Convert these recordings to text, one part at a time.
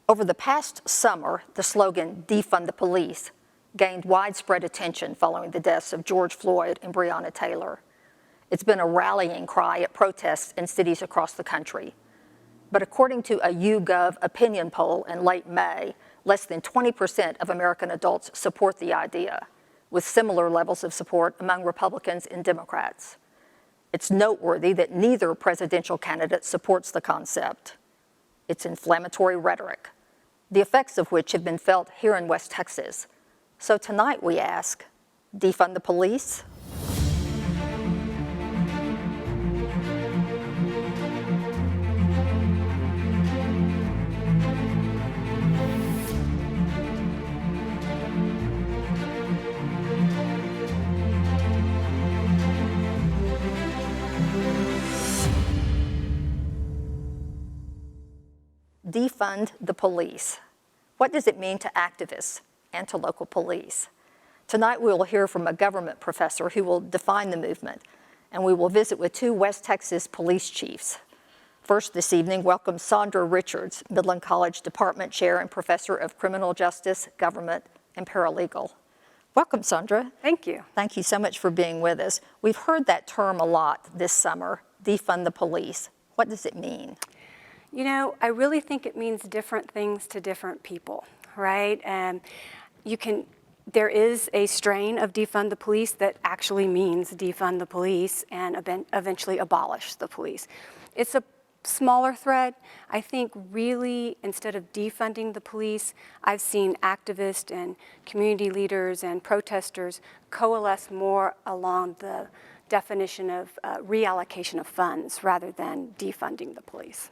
Over the past summer, the slogan, "Defund the Police," gained widespread attention following the deaths of George Floyd and Breonna Taylor. It's been a rallying cry at protests in cities across the country. But according to a YouGov opinion poll in late May, less than 20% of American adults support the idea, with similar levels of support among Republicans and Democrats. It's noteworthy that neither presidential candidate supports the concept. It's inflammatory rhetoric, the effects of which have been felt here in West Texas. So tonight we ask, defund the police? Defund the police. What does it mean to activists and to local police? Tonight we will hear from a government professor who will define the movement, and we will visit with two West Texas police chiefs. First this evening, welcome Sandra Richards, Midland College Department Chair and Professor of Criminal Justice, Government, and Paralegal. Welcome, Sandra. Thank you. Thank you so much for being with us. We've heard that term a lot this summer, defund the police. What does it mean? You know, I really think it means different things to different people, right? There is a strain of defund the police that actually means defund the police and eventually abolish the police. It's a smaller thread. I think really, instead of defunding the police, I've seen activists and community leaders and protesters coalesce more along the definition of reallocation of funds rather than defunding the police.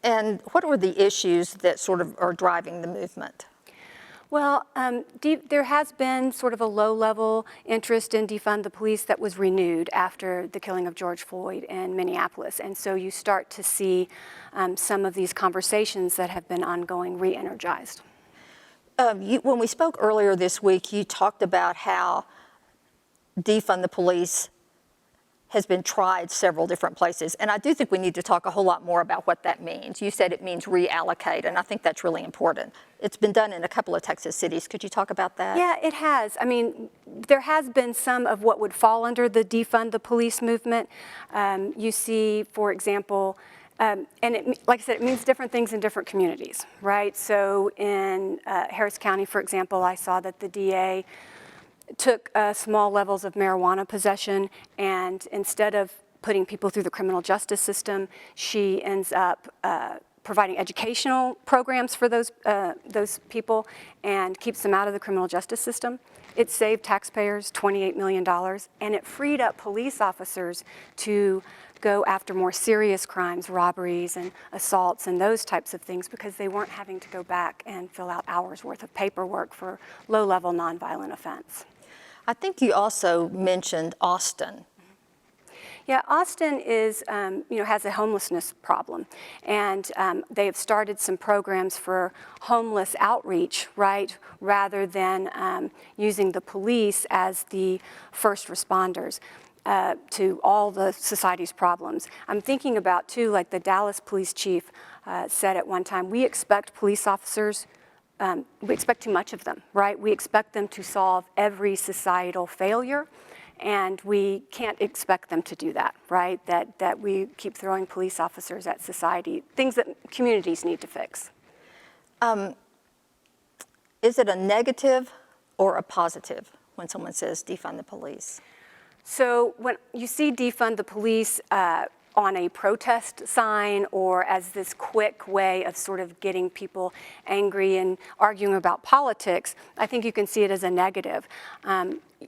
And what are the issues that sort of are driving the movement? Well, there has been sort of a low-level interest in defund the police that was renewed after the killing of George Floyd in Minneapolis. And so you start to see some of these conversations that have been ongoing re-energized. When we spoke earlier this week, you talked about how defund the police has been tried several different places. And I do think we need to talk a whole lot more about what that means. You said it means reallocate, and I think that's really important. It's been done in a couple of Texas cities. Could you talk about that? Yeah, it has. I mean, there has been some of what would fall under the defund the police movement. You see, for example, and like I said, it means different things in different communities, right? So in Harris County, for example, I saw that the DA took small levels of marijuana possession, and instead of putting people through the criminal justice system, she ends up providing educational programs for those people and keeps them out of the criminal justice system. It saved taxpayers $28 million, and it freed up police officers to go after more serious crimes, robberies and assaults and those types of things, because they weren't having to go back and fill out hours worth of paperwork for low-level nonviolent offense. I think you also mentioned Austin. Yeah, Austin is, has a homelessness problem, and they have started some programs for homeless outreach, right, rather than using the police as the first responders to all the society's problems. I'm thinking about, too, like the Dallas police chief said at one time, we expect police officers we expect too much of them, right? We expect them to solve every societal failure, and we can't expect them to do that, right? That we keep throwing police officers at society, things that communities need to fix. Is it a negative or a positive when someone says defund the police? So when you see defund the police on a protest sign or as this quick way of sort of getting people angry and arguing about politics, I think you can see it as a negative.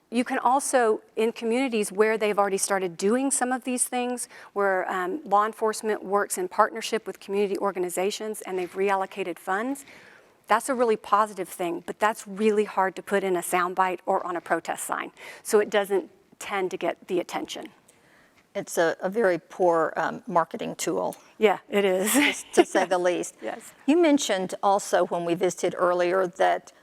You can also, in communities where they've already started doing some of these things, where law enforcement works in partnership with community organizations and they've reallocated funds, that's a really positive thing, but that's really hard to put in a soundbite or on a protest sign. So it doesn't tend to get the attention. It's a very poor marketing tool. Yeah, it is. To say the least. Yes. You mentioned also when we visited earlier that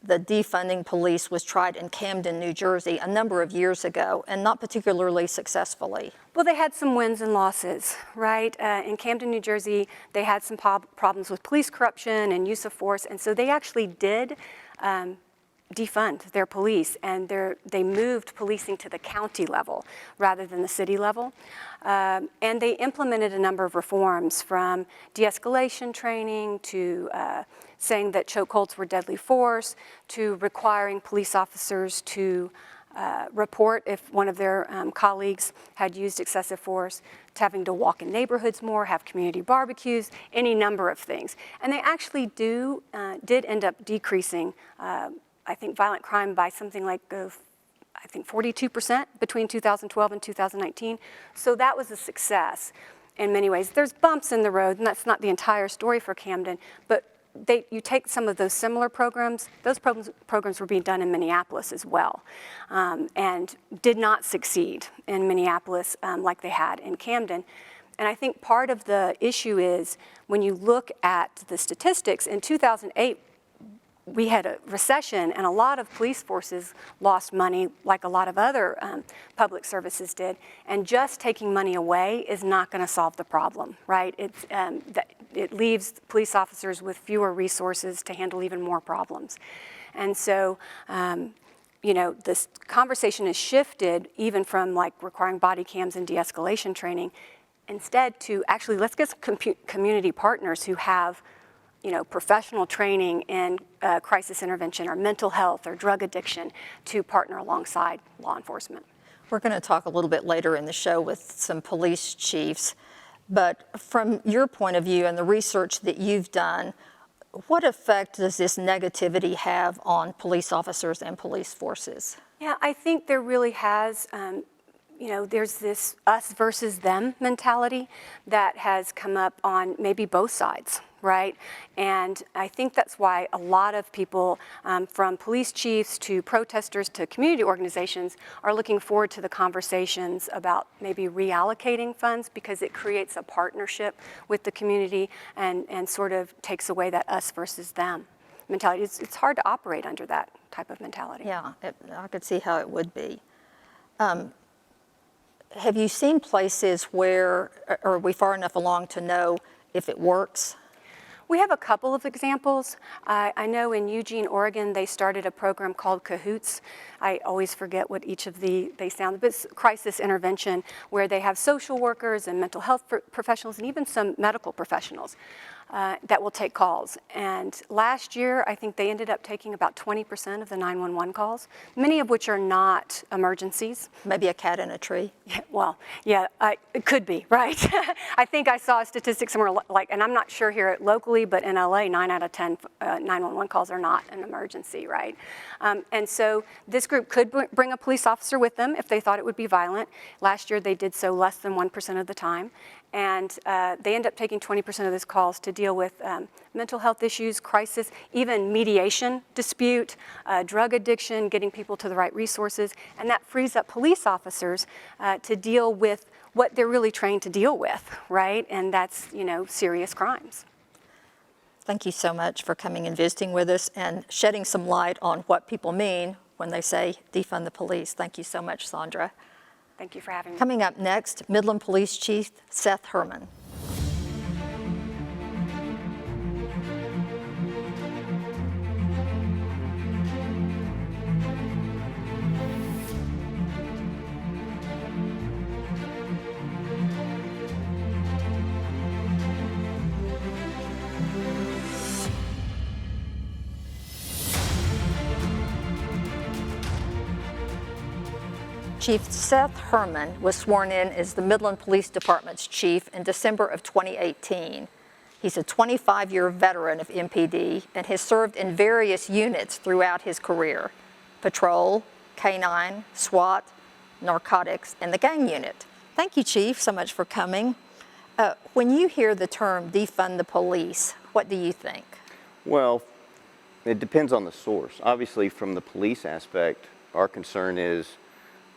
the defunding police was tried in Camden, New Jersey a number of years ago, and not particularly successfully. Well, they had some wins and losses, right? In Camden, New Jersey, they had some problems with police corruption and use of force, and so they actually did defund their police, and they moved policing to the county level rather than the city level. And they implemented a number of reforms, from de-escalation training to saying that chokeholds were deadly force, to requiring police officers to report if one of their colleagues had used excessive force, to having to walk in neighborhoods more, have community barbecues, any number of things. And they actually did end up decreasing, I think, violent crime by something like, I think, 42% between 2012 and 2019. So that was a success in many ways. There's bumps in the road, and that's not the entire story for Camden, but you take some of those similar programs, those programs were being done in Minneapolis as well, and did not succeed in Minneapolis like they had in Camden. And I think part of the issue is, when you look at the statistics, in 2008, we had a recession, and a lot of police forces lost money, like a lot of other public services did. And just taking money away is not going to solve the problem, right? It leaves police officers with fewer resources to handle even more problems. And so, this conversation has shifted, even from like requiring body cams and de-escalation training, instead to actually, let's get some community partners who have professional training in crisis intervention or mental health or drug addiction to partner alongside law enforcement. We're going to talk a little bit later in the show with some police chiefs, but from your point of view and the research that you've done, what effect does this negativity have on police officers and police forces? Yeah, I think there really has, there's this us versus them mentality that has come up on maybe both sides, right? And I think that's why a lot of people, from police chiefs to protesters to community organizations, are looking forward to the conversations about maybe reallocating funds, because it creates a partnership with the community and sort of takes away that us versus them mentality. It's hard to operate under that type of mentality. Yeah, I could see how it would be. Have you seen places where, or are we far enough along to know if it works? We have a couple of examples. I know in Eugene, Oregon, they started a program called Cahoots. I always forget what each of they sound, but it's crisis intervention, where they have social workers and mental health professionals and even some medical professionals that will take calls. And last year, I think they ended up taking about 20% of the 911 calls, many of which are not emergencies. Maybe a cat in a tree? Yeah, well, yeah, it could be, right? I think I saw a statistic somewhere, and I'm not sure here locally, but in LA, 9 out of 10 911 calls are not an emergency, right? And so this group could bring a police officer with them if they thought it would be violent. Last year, they did so less than 1% of the time. And they end up taking 20% of those calls to deal with mental health issues, crisis, even mediation dispute, drug addiction, getting people to the right resources. And that frees up police officers to deal with what they're really trained to deal with, right? And that's, serious crimes. Thank you so much for coming and visiting with us and shedding some light on what people mean when they say defund the police. Thank you so much, Sandra. Thank you for having me. Coming up next, Midland Police Chief Seth Herman. Chief Seth Herman was sworn in as the Midland Police Department's chief in December of 2018. He's a 25-year veteran of MPD and has served in various units throughout his career: patrol, K-9, SWAT, narcotics, and the gang unit. Thank you, Chief, so much for coming. When you hear the term defund the police, what do you think? Well, it depends on the source. Obviously, from the police aspect, our concern is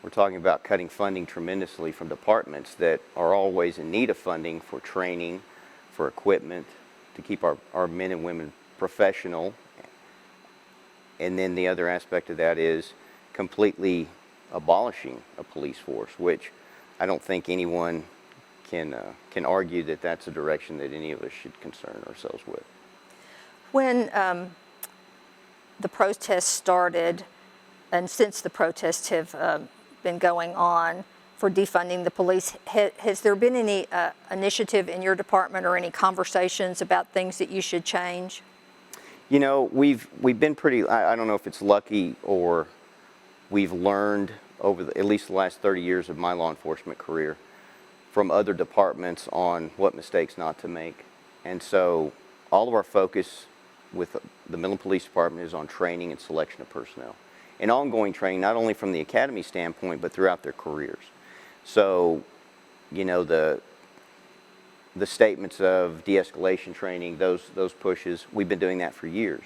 we're talking about cutting funding tremendously from departments that are always in need of funding for training, for equipment, to keep our men and women professional. And then the other aspect of that is completely abolishing a police force, which I don't think anyone can argue that that's a direction that any of us should concern ourselves with. When the protests started, and since the protests have been going on for defunding the police, has there been any initiative in your department or any conversations about things that you should change? You know, we've been pretty, I don't know if it's lucky or we've learned over at least the last 30 years of my law enforcement career from other departments on what mistakes not to make. And so all of our focus with the Midland Police Department is on training and selection of personnel. And ongoing training, not only from the academy standpoint, but throughout their careers. So, you know, the statements of de-escalation training, those pushes, we've been doing that for years.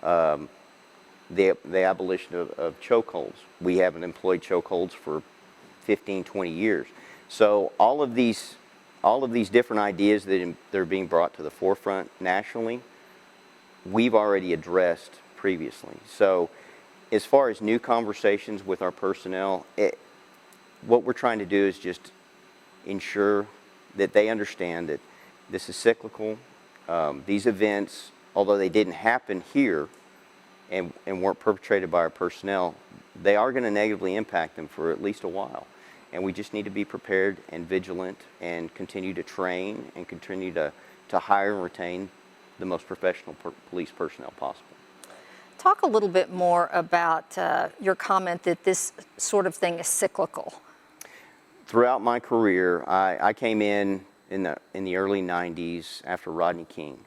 The abolition of chokeholds. We haven't employed chokeholds for 15, 20 years. So all of these different ideas that are being brought to the forefront nationally, we've already addressed previously. So as far as new conversations with our personnel, what we're trying to do is just ensure that they understand that this is cyclical. These events, although they didn't happen here and weren't perpetrated by our personnel, they are going to negatively impact them for at least a while. And we just need to be prepared and vigilant and continue to train and continue to hire and retain the most professional police personnel possible. Talk a little bit more about your comment that this sort of thing is cyclical. Throughout my career, I came in the early 90s after Rodney King.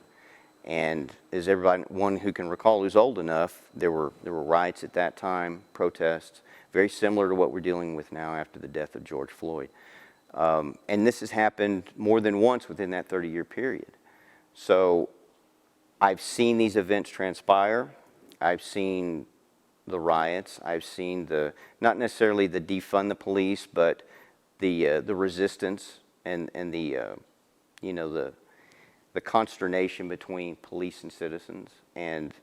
And as everyone who can recall who's old enough, there were riots at that time, protests, very similar to what we're dealing with now after the death of George Floyd. And this has happened more than once within that 30-year period. So I've seen these events transpire. I've seen the riots. I've seen not necessarily the defund the police, but the resistance and the consternation between police and citizens, and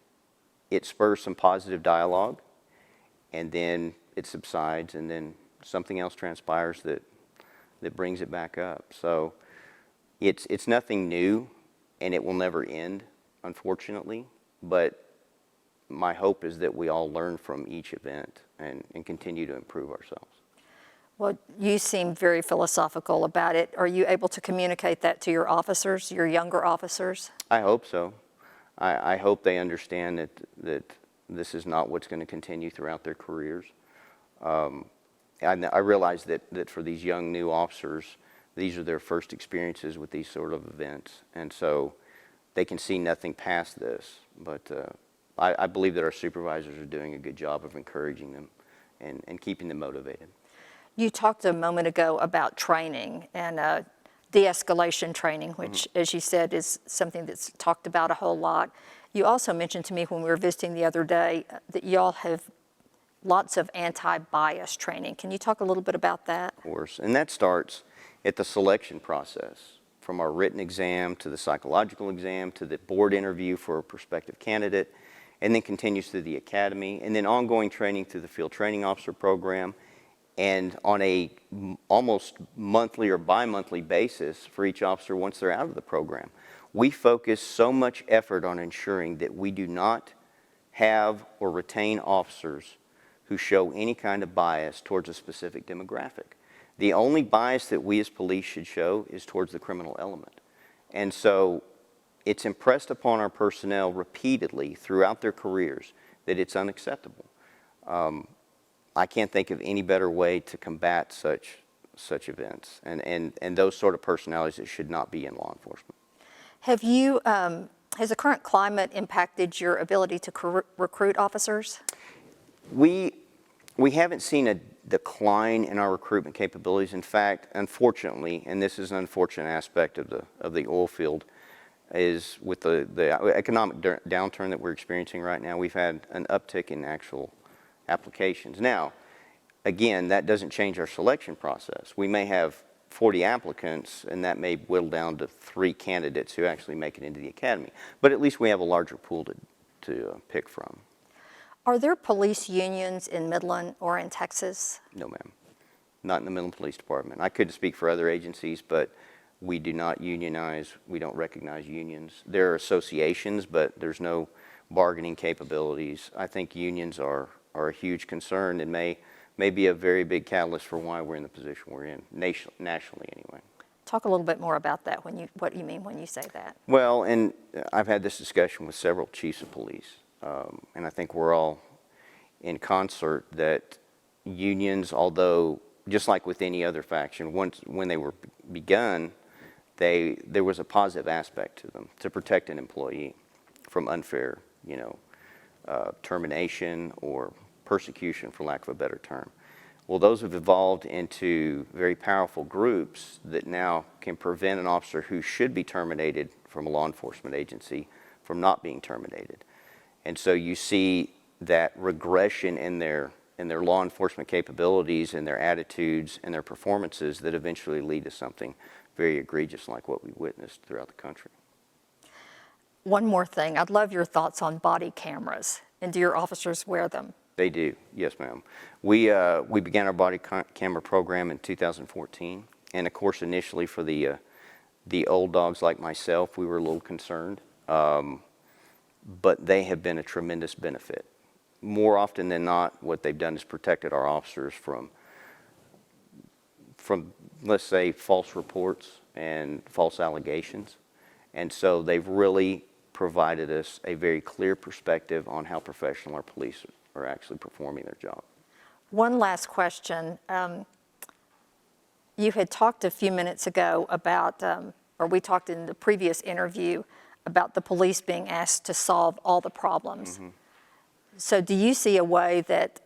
it spurs some positive dialogue, and then it subsides, and then something else transpires that brings it back up. So it's nothing new, and it will never end, unfortunately, but my hope is that we all learn from each event and continue to improve ourselves. Well, you seem very philosophical about it. Are you able to communicate that to your officers, your younger officers? I hope so. I hope they understand that this is not what's going to continue throughout their careers. I realize that for these young new officers, these are their first experiences with these sort of events, and so they can see nothing past this. But I believe that our supervisors are doing a good job of encouraging them and keeping them motivated. You talked a moment ago about training and de-escalation training, which, as you said, is something that's talked about a whole lot. You also mentioned to me when we were visiting the other day that y'all have lots of anti-bias training. Can you talk a little bit about that? Of course, and that starts at the selection process, from our written exam to the psychological exam to the board interview for a prospective candidate, and then continues through the academy, and then ongoing training through the field training officer program, and on a almost monthly or bi-monthly basis for each officer once they're out of the program. We focus so much effort on ensuring that we do not have or retain officers who show any kind of bias towards a specific demographic. The only bias that we as police should show is towards the criminal element. And so it's impressed upon our personnel repeatedly throughout their careers that it's unacceptable. I can't think of any better way to combat such events and those sort of personalities that should not be in law enforcement. Has the current climate impacted your ability to recruit officers? We haven't seen a decline in our recruitment capabilities. In fact, unfortunately, and this is an unfortunate aspect of the oil field, is with the economic downturn that we're experiencing right now, we've had an uptick in actual applications. Now, again, that doesn't change our selection process. We may have 40 applicants, and that may whittle down to 3 candidates who actually make it into the academy. But at least we have a larger pool to pick from. Are there police unions in Midland or in Texas? No, ma'am. Not in the Midland Police Department. I couldn't speak for other agencies, but we do not unionize. We don't recognize unions. There are associations, but there's no bargaining capabilities. I think unions are a huge concern and may be a very big catalyst for why we're in the position we're in, nationally anyway. Talk a little bit more about that, what you mean when you say that. Well, and I've had this discussion with several chiefs of police, and I think we're all in concert that unions, although just like with any other faction, when they were begun, there was a positive aspect to them to protect an employee from unfair, termination or persecution, for lack of a better term. Well, those have evolved into very powerful groups that now can prevent an officer who should be terminated from a law enforcement agency from not being terminated. And so you see that regression in their law enforcement capabilities and their attitudes and their performances that eventually lead to something very egregious like what we witnessed throughout the country. One more thing, I'd love your thoughts on body cameras, and do your officers wear them? They do, yes, ma'am. We began our body camera program in 2014, and of course, initially for the old dogs like myself, we were a little concerned, but they have been a tremendous benefit. More often than not, what they've done is protected our officers from let's say, false reports and false allegations, and so they've really provided us a very clear perspective on how professional our police are actually performing their job. One last question. You had talked a few minutes ago about, or we talked in the previous interview, about the police being asked to solve all the problems. Mm-hmm. So do you see a way that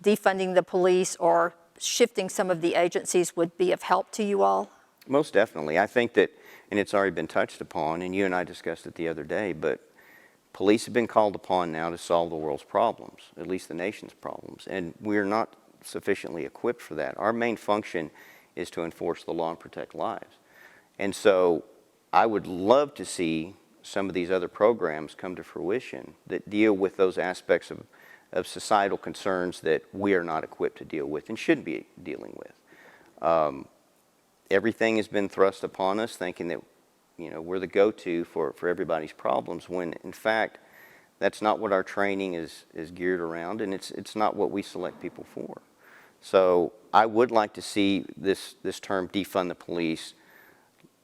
defunding the police or shifting some of the agencies would be of help to you all? Most definitely. I think that, and it's already been touched upon, and you and I discussed it the other day, but police have been called upon now to solve the world's problems, at least the nation's problems, and we're not sufficiently equipped for that. Our main function is to enforce the law and protect lives. And so I would love to see some of these other programs come to fruition that deal with those aspects of societal concerns that we are not equipped to deal with and should be dealing with. Everything has been thrust upon us thinking that we're the go-to for everybody's problems, when in fact that's not what our training is geared around, and it's not what we select people for. So I would like to see this term defund the police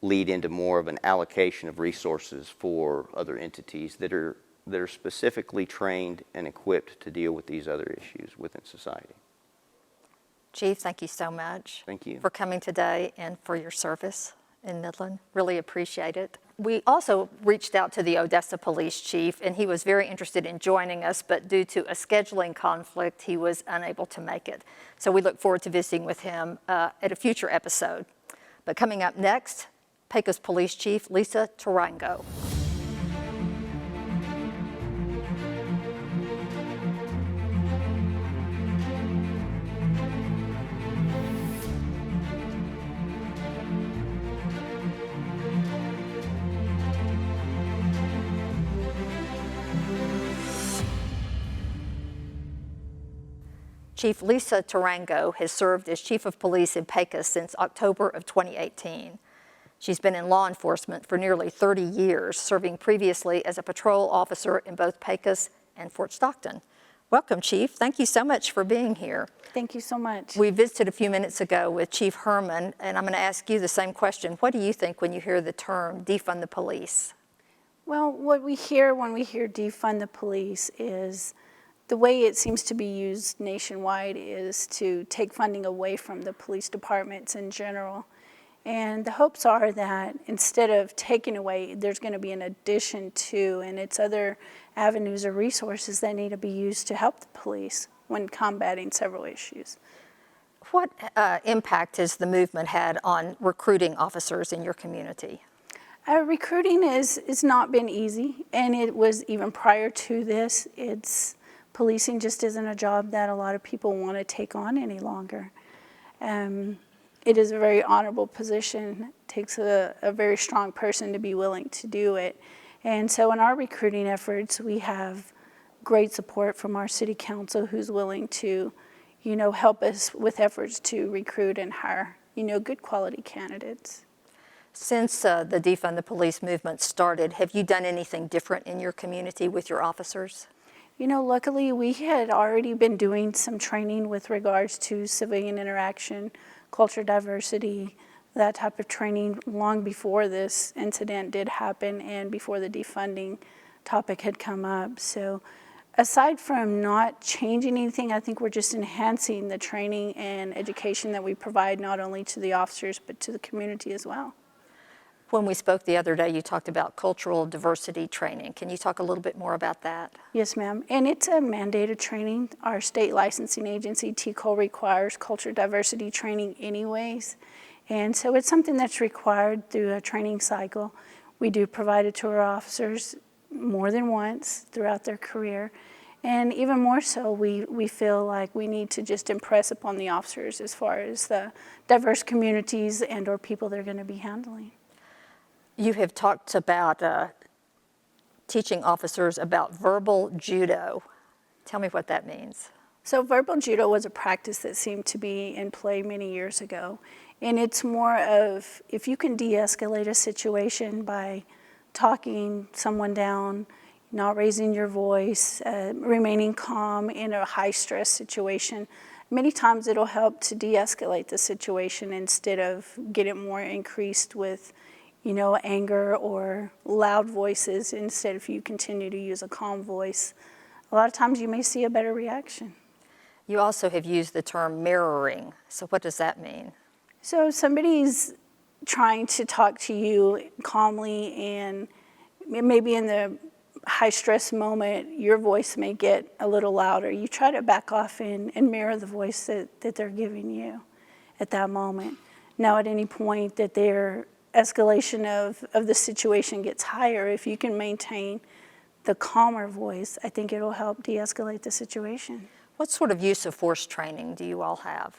lead into more of an allocation of resources for other entities that are specifically trained and equipped to deal with these other issues within society. Chief, thank you so much. Thank you. For coming today and for your service in Midland. Really appreciate it. We also reached out to the Odessa Police Chief, and he was very interested in joining us, but due to a scheduling conflict, he was unable to make it. So we look forward to visiting with him at a future episode. But coming up next, Pecos Police Chief Lisa Tarango. Chief Lisa Tarango has served as Chief of Police in Pecos since October of 2018. She's been in law enforcement for nearly 30 years, serving previously as a patrol officer in both Pecos and Fort Stockton. Welcome, Chief. Thank you so much for being here. Thank you so much. We visited a few minutes ago with Chief Herman, and I'm going to ask you the same question. What do you think when you hear the term defund the police? Well, what we hear when we hear defund the police is the way it seems to be used nationwide is to take funding away from the police departments in general. And the hopes are that instead of taking away, there's going to be an addition to, and it's other avenues or resources that need to be used to help the police when combating several issues. What impact has the movement had on recruiting officers in your community? Recruiting is not been easy, and it was even prior to this. Policing just isn't a job that a lot of people want to take on any longer. It is a very honorable position. It takes a very strong person to be willing to do it. And so in our recruiting efforts, we have great support from our city council, who's willing to, help us with efforts to recruit and hire, good quality candidates. Since the Defund the Police movement started, have you done anything different in your community with your officers? Luckily, we had already been doing some training with regards to civilian interaction, culture diversity, that type of training long before this incident did happen and before the defunding topic had come up. So aside from not changing anything, I think we're just enhancing the training and education that we provide not only to the officers but to the community as well. When we spoke the other day, you talked about cultural diversity training. Can you talk a little bit more about that? Yes, ma'am. And it's a mandated training. Our state licensing agency, TCOL, requires culture diversity training anyways. And so it's something that's required through a training cycle. We do provide it to our officers more than once throughout their career. And even more so, we feel like we need to just impress upon the officers as far as the diverse communities and or people they're going to be handling. You have talked about teaching officers about verbal judo. Tell me what that means. So verbal judo was a practice that seemed to be in play many years ago. And it's more of if you can de-escalate a situation by talking someone down, not raising your voice, remaining calm in a high-stress situation, many times it'll help to de-escalate the situation instead of get it more increased with anger or loud voices. Instead, if you continue to use a calm voice, a lot of times you may see a better reaction. You also have used the term mirroring. So what does that mean? So if somebody's trying to talk to you calmly and maybe in the high stress moment, your voice may get a little louder. You try to back off and mirror the voice that they're giving you at that moment. Now, at any point that their escalation of the situation gets higher, if you can maintain the calmer voice, I think it'll help de-escalate the situation. What sort of use of force training do you all have?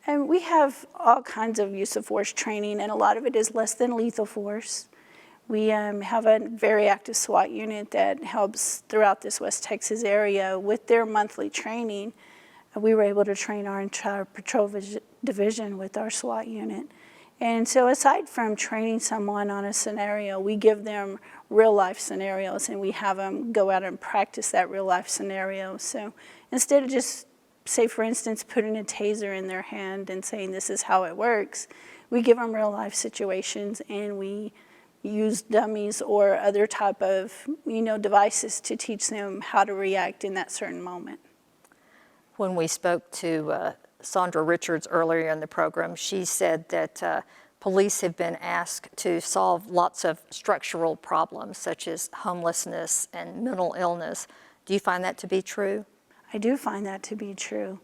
And we have all kinds of use of force training, and a lot of it is less than lethal force. We have a very active SWAT unit that helps throughout this West Texas area. With their monthly training, we were able to train our entire patrol division with our SWAT unit. And so aside from training someone on a scenario, we give them real life scenarios and we have them go out and practice that real life scenario. So instead of just, say for instance, putting a taser in their hand and saying this is how it works, we give them real life situations and we use dummies or other type of devices to teach them how to react in that certain moment. When we spoke to Sandra Richards earlier in the program, she said that police have been asked to solve lots of structural problems such as homelessness and mental illness. Do you find that to be true? I do find that to be true.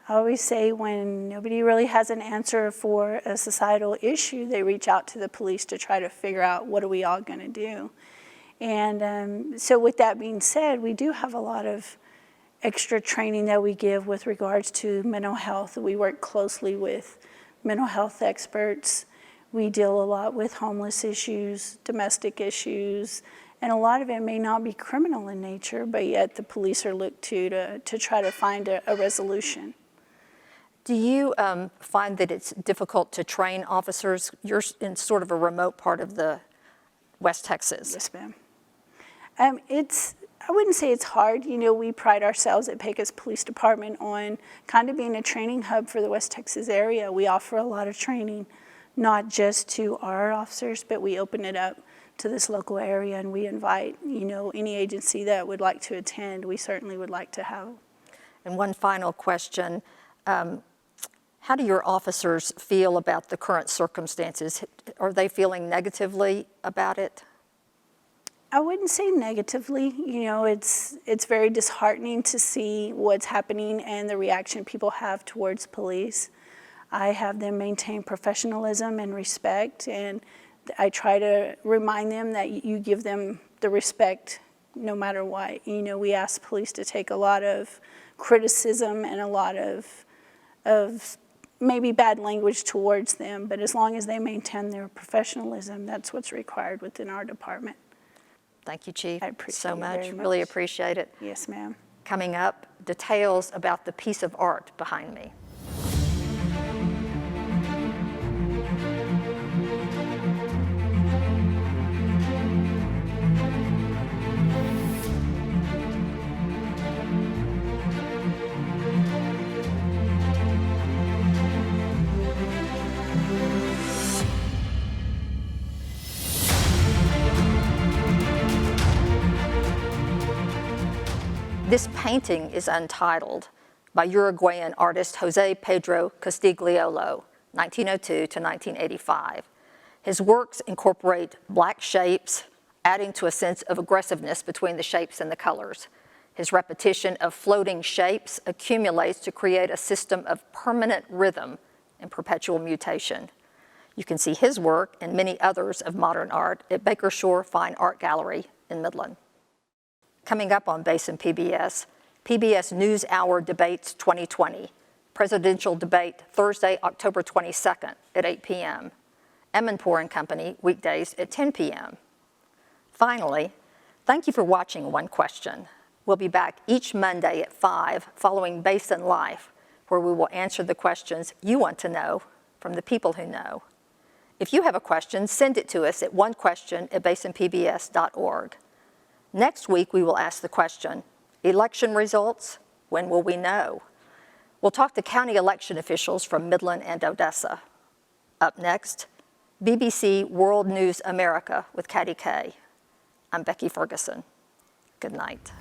I always say when nobody really has an answer for a societal issue, they reach out to the police to try to figure out what are we all going to do. And so with that being said, we do have a lot of extra training that we give with regards to mental health. We work closely with mental health experts. We deal a lot with homeless issues, domestic issues, and a lot of it may not be criminal in nature, but yet the police are looked to try to find a resolution. Do you find that it's difficult to train officers? You're in sort of a remote part of the West Texas. Yes, ma'am. I wouldn't say it's hard. We pride ourselves at Pecos Police Department on kind of being a training hub for the West Texas area. We offer a lot of training, not just to our officers, but we open it up to this local area and we invite, any agency that would like to attend, we certainly would like to have. And one final question. How do your officers feel about the current circumstances? Are they feeling negatively about it? I wouldn't say negatively. It's very disheartening to see what's happening and the reaction people have towards police. I have them maintain professionalism and respect, and I try to remind them that you give them the respect no matter what. We ask police to take a lot of criticism and a lot of maybe bad language towards them, but as long as they maintain their professionalism, that's what's required within our department. Thank you, Chief, I appreciate so it much. very Really much. appreciate it. Yes, ma'am. Coming up, details about the piece of art behind me. This painting is untitled by Uruguayan artist Jose Pedro Castigliolo, 1902 to 1985. His works incorporate black shapes, adding to a sense of aggressiveness between the shapes and the colors. His repetition of floating shapes accumulates to create a system of permanent rhythm and perpetual mutation. You can see his work and many others of modern art at Baker Shore Fine Art Gallery in Midland. Coming up on Basin PBS, PBS NewsHour Debates 2020, presidential debate Thursday, October 22nd at 8 p.m. Emanpour & Company, weekdays at 10 p.m. Finally, thank you for watching One Question. We'll be back each Monday at 5 following Basin Life, where we will answer the questions you want to know from the people who know. If you have a question, send it to us at onequestion@basinpbs.org. Next week, we will ask the question, election results, when will we know? We'll talk to county election officials from Midland and Odessa. Up next, BBC World News America with Katty Kay. I'm Becky Ferguson. Good night.